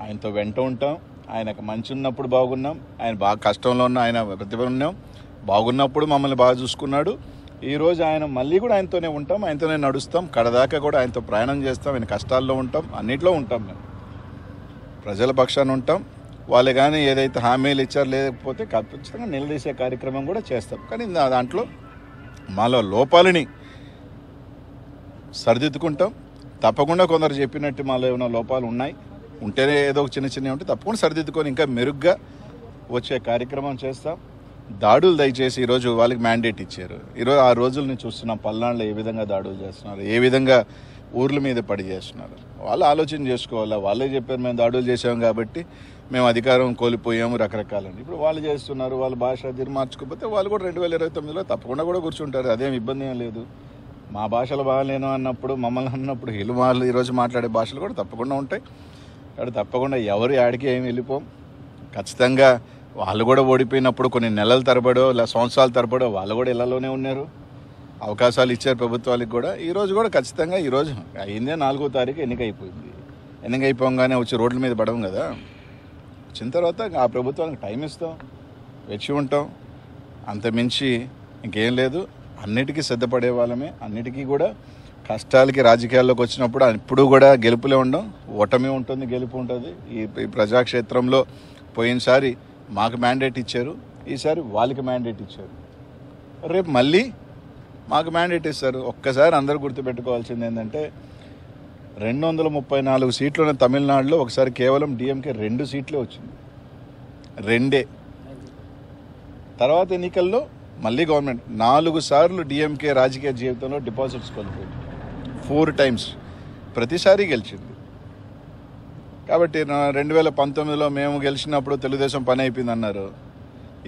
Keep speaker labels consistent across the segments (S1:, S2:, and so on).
S1: ఆయనతో వెంట ఉంటాం. ఆయనకు మంచి ఉన్నప్పుడు బాగున్నాం, ఆయన బాగా కష్టంలో ఉన్న ఆయన ప్రతిభ ఉన్నాం, బాగున్నప్పుడు మమ్మల్ని బాగా చూసుకున్నాడు. ఈరోజు ఆయన మళ్ళీ కూడా ఆయనతోనే ఉంటాం, ఆయనతోనే నడుస్తాం, కడదాకా కూడా ఆయనతో ప్రయాణం చేస్తాం. ఆయన కష్టాల్లో ఉంటాం, అన్నిట్లో ఉంటాం. మేము ప్రజల పక్షాన ఉంటాం. వాళ్ళు కానీ ఏదైతే హామీలు ఇచ్చారో లేకపోతే ఖచ్చితంగా నిలదీసే కార్యక్రమం కూడా చేస్తాం. కానీ దాంట్లో మాలో లోపాలని సరిదిద్దుకుంటాం. తప్పకుండా కొందరు చెప్పినట్టు మాలో ఏమైనా లోపాలు ఉన్నాయి, ఉంటేనే ఏదో ఒక చిన్న ఉంటే తప్పకుండా సరిదిద్దుకొని ఇంకా మెరుగ్గా వచ్చే కార్యక్రమం చేస్తాం. దాడులు దయచేసి ఈరోజు వాళ్ళకి మ్యాండేట్ ఇచ్చారు. ఈరోజు ఆ రోజుల్ని చూస్తున్నాం. పల్నాడులో ఏ విధంగా దాడులు చేస్తున్నారు, ఏ విధంగా ఊర్ల మీద పడి చేస్తున్నారు. వాళ్ళు ఆలోచన చేసుకోవాలా. వాళ్ళే చెప్పారు మేము దాడులు చేసాం కాబట్టి మేము అధికారం కోల్పోయాము రకరకాలని. ఇప్పుడు వాళ్ళు చేస్తున్నారు. వాళ్ళ భాష తీరు మార్చుకోకపోతే వాళ్ళు కూడా 2029లో తప్పకుండా కూడా కూర్చుంటారు. అదేం ఇబ్బంది ఏం లేదు. మా భాషలు బాగాలేను అన్నప్పుడు మమ్మల్ని అన్నప్పుడు వీళ్ళు వాళ్ళు ఈరోజు మాట్లాడే భాషలు కూడా తప్పకుండా ఉంటాయి. కాబట్టి తప్పకుండా ఎవరు ఆడికి ఏమి వెళ్ళిపోం. ఖచ్చితంగా వాళ్ళు కూడా ఓడిపోయినప్పుడు కొన్ని నెలల తరబడో సంవత్సరాల తరబడో వాళ్ళు కూడా ఇళ్లలోనే ఉన్నారు. అవకాశాలు ఇచ్చారు ప్రభుత్వాలకు కూడా. ఈరోజు కూడా ఖచ్చితంగా ఈరోజు అయిందే 4వ తారీఖు ఎన్నిక అయిపోయింది. ఎన్నిక అయిపోగానే వచ్చి రోడ్ల మీద పడడం కదా. వచ్చిన తర్వాత ఆ ప్రభుత్వానికి టైం ఇస్తాం, వచ్చి ఉంటాం. అంతమించి ఇంకేం లేదు. అన్నిటికీ సిద్ధపడే వాళ్ళమే. అన్నిటికీ కూడా కష్టాలకి రాజకీయాల్లోకి వచ్చినప్పుడు ఇప్పుడు కూడా గెలుపులే ఉండం, ఓటమి ఉంటుంది, గెలుపు ఉంటుంది. ఈ ప్రజాక్షేత్రంలో పోయినసారి మాకు మ్యాండేట్ ఇచ్చారు, ఈసారి వాళ్ళకి మ్యాండేట్ ఇచ్చారు, రేపు మళ్ళీ మాకు మ్యాండేట్ ఇస్తారు. ఒక్కసారి అందరూ గుర్తుపెట్టుకోవాల్సింది ఏంటంటే 234 సీట్లు ఉన్న తమిళనాడులో ఒకసారి కేవలం డిఎంకే 2 సీట్లే వచ్చింది, 2. తర్వాత ఎన్నికల్లో మళ్ళీ గవర్నమెంట్ 4 సార్లు డిఎంకే రాజకీయ జీవితంలో డిపాజిట్స్ కోల్పోయింది, 4 times. ప్రతిసారి గెలిచింది. కాబట్టి 2019లో మేము గెలిచినప్పుడు తెలుగుదేశం పని అయిపోయింది అన్నారు.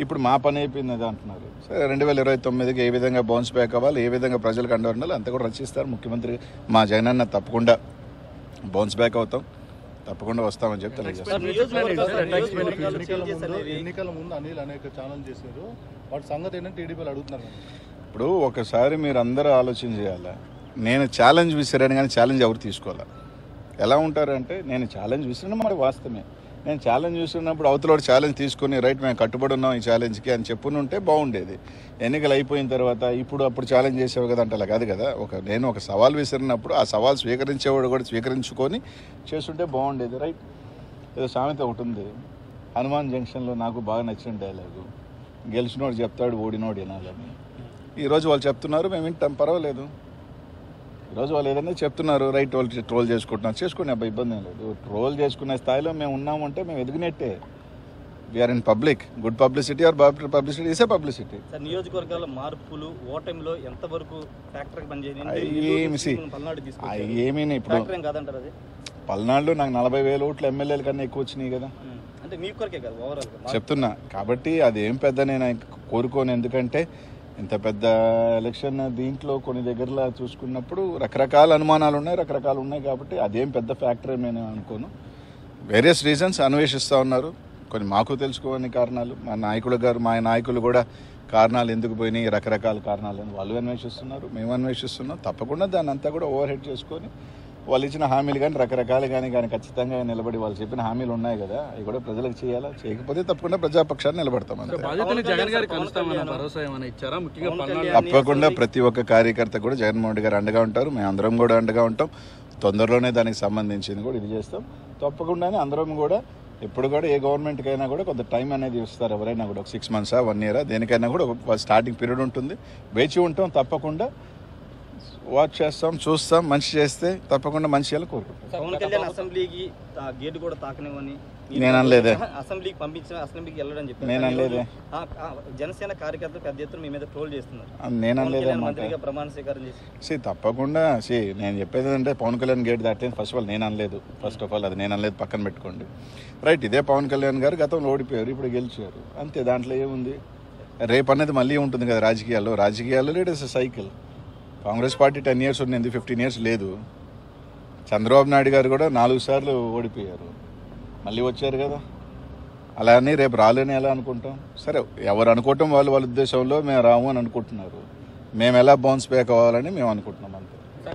S1: ఇప్పుడు మా పని అయిపోయింది అది అంటున్నారు. సరే 2029కి ఏ విధంగా బౌన్స్ బ్యాక్ అవ్వాలి, ఏ విధంగా ప్రజలకు అండ ఉండాలి అంతా కూడా రచిస్తారు ముఖ్యమంత్రి మా జగనన్న. తప్పకుండా బౌన్స్ బ్యాక్ అవుతాం, తప్పకుండా వస్తామని చెప్పి తెలియజేస్తాం.
S2: ఎన్నికల ముందు అనిల్ అనేక ఛానల్ చేశారు, వాటి సంగతి ఏంటంటే టీడీపీలు అడుగుతున్నారు.
S1: ఇప్పుడు ఒకసారి మీరు అందరూ ఆలోచన చేయాలా. నేను ఛాలెంజ్ విసిరాను కానీ ఛాలెంజ్ ఎవరు తీసుకోవాలా. ఎలా ఉంటారంటే నేను ఛాలెంజ్ విసిరిన మరి వాస్తవమే. నేను ఛాలెంజ్ చూసినప్పుడు అవతలోడు ఛాలెంజ్ తీసుకుని రైట్ మేము కట్టుబడి ఉన్నాం ఈ ఛాలెంజ్కి అని చెప్పునుంటే బాగుండేది. ఎన్నికలు అయిపోయిన తర్వాత అప్పుడు ఛాలెంజ్ చేసేవి కదా అంటే అలా కాదు కదా. నేను ఒక సవాల్ విసిరినప్పుడు ఆ సవాల్ స్వీకరించేవాడు కూడా స్వీకరించుకొని చేస్తుంటే బాగుండేది. రైట్. ఏదో సామెత ఒకటి ఉంది, హనుమాన్ జంక్షన్లో నాకు బాగా నచ్చిన డైలాగు, గెలిచినోడు చెప్తాడు ఓడినోడు వినాలని. ఈరోజు వాళ్ళు చెప్తున్నారు, మేము వింటాం, పర్వాలేదు. ఈరోజు వాళ్ళు ఏదైనా చెప్తున్నారు, రైట్, వాళ్ళు ట్రోల్ చేసుకుంటున్నారు, చేసుకునే అబ్బాయి ఇబ్బంది ఏం లేదు. ట్రోల్ చేసుకునే స్థాయిలో మేము ఉన్నామంటే మేము ఎదిగినట్టే. We are in public. Good publicity or bad publicity is a publicity.
S3: నియోజకవర్గాల మార్పులు ఓటమిలో ఎంతవరకు ఫ్యాక్టర్ పనిచేయండి?
S1: ఏమీ ఇప్పుడు పల్నాడులో నాకు 40,000 ఓట్లు ఎమ్మెల్యేల కన్నా ఎక్కువ వచ్చినాయి కదా.
S3: అంటే మీ కొరకే కదా, ఓవరాల్
S1: చెప్తున్నా. కాబట్టి అదేం పెద్ద నేను కోరుకోను. ఎందుకంటే ఇంత పెద్ద ఎలక్షన్ దీంట్లో కొన్ని దగ్గరలో చూసుకున్నప్పుడు రకరకాల అనుమానాలు ఉన్నాయి, రకరకాలు ఉన్నాయి. కాబట్టి అదేం పెద్ద ఫ్యాక్టర్ నేను అనుకోను. వేరియస్ రీజన్స్ అన్వేషిస్తూ ఉన్నారు. కొన్ని మాకు తెలుసుకోని కారణాలు, మా నాయకులు కూడా కారణాలు ఎందుకు పోయినాయి, రకరకాల కారణాలు వాళ్ళు అన్వేషిస్తున్నారు, మేము అన్వేషిస్తున్నాం. తప్పకుండా దాన్ని అంతా కూడా ఓవర్ హెడ్ చేసుకొని వాళ్ళు ఇచ్చిన హామీలు కానీ రకరకాలు కానీ ఖచ్చితంగా నిలబడి వాళ్ళు చెప్పిన హామీలు ఉన్నాయి కదా, అవి కూడా ప్రజలకు చేయాలా. చేయకపోతే తప్పకుండా ప్రజాపక్షాన్ని నిలబడతాం. తప్పకుండా ప్రతి ఒక్క కార్యకర్త కూడా జగన్మోహన్ రెడ్డి గారు అండగా ఉంటారు, మేము అందరం కూడా అండగా ఉంటాం. తొందరలోనే దానికి సంబంధించింది కూడా ఇది చేస్తాం. తప్పకుండానే అందరం కూడా ఎప్పుడు కూడా ఏ గవర్నమెంట్కి అయినా కూడా కొంత టైం అనేది ఇస్తారు. ఎవరైనా కూడా ఒక 6 months 1 year దేనికైనా కూడా ఒక స్టార్టింగ్ పీరియడ్ ఉంటుంది. వేచి ఉంటాం. తప్పకుండా వాచ్ చేస్తాం, చూస్తాం. మంచి చేస్తే తప్పకుండా మంచి చేయాలి కోరుకుంటాం.
S3: అసెంబ్లీకి గేట్ కూడా తాకనివ్వని
S1: నేను అనలేదే.
S3: అసెంబ్లీకి పంపించిన అసెంబ్లీకి వెళ్ళడం చెప్పి
S1: నేను అనలేదే.
S3: జనసేన కార్యకర్తలు పెద్ద ఎత్తున మీ మీద ట్రోల్ చేస్తున్నారు.
S1: నేను అనలేదే.
S3: మంత్రిగా ప్రమాణ స్వీకారం చేసి
S1: తప్పకుండా నేను చెప్పేది అంటే పవన్ కళ్యాణ్ గేట్ దాటలేదు. ఫస్ట్ ఆఫ్ ఆల్ నేను అనలేదు. ఫస్ట్ ఆఫ్ ఆల్ అది నేను అనలేదు, పక్కన పెట్టుకోండి. రైట్. ఇదే పవన్ కళ్యాణ్ గారు గతంలో ఓడిపోయారు, ఇప్పుడు గెలిచారు, అంతే. దాంట్లో ఏముంది. రేపు అనేది మళ్ళీ ఉంటుంది కదా రాజకీయాల్లో. It is cycle. Congress party 10 years ఉంది, 15 years లేదు. చంద్రబాబు నాయుడు గారు కూడా 4 సార్లు ఓడిపోయారు, మళ్ళీ వచ్చారు కదా. అలా అని రేపు రాలేని ఎలా అనుకుంటాం. సరే, ఎవరు అనుకోవటం వాళ్ళ ఉద్దేశంలో మేము రాము అని అనుకుంటున్నారు. మేము ఎలా బౌన్స్ బ్యాక్ అవ్వాలని మేము అనుకుంటున్నాం అంతే.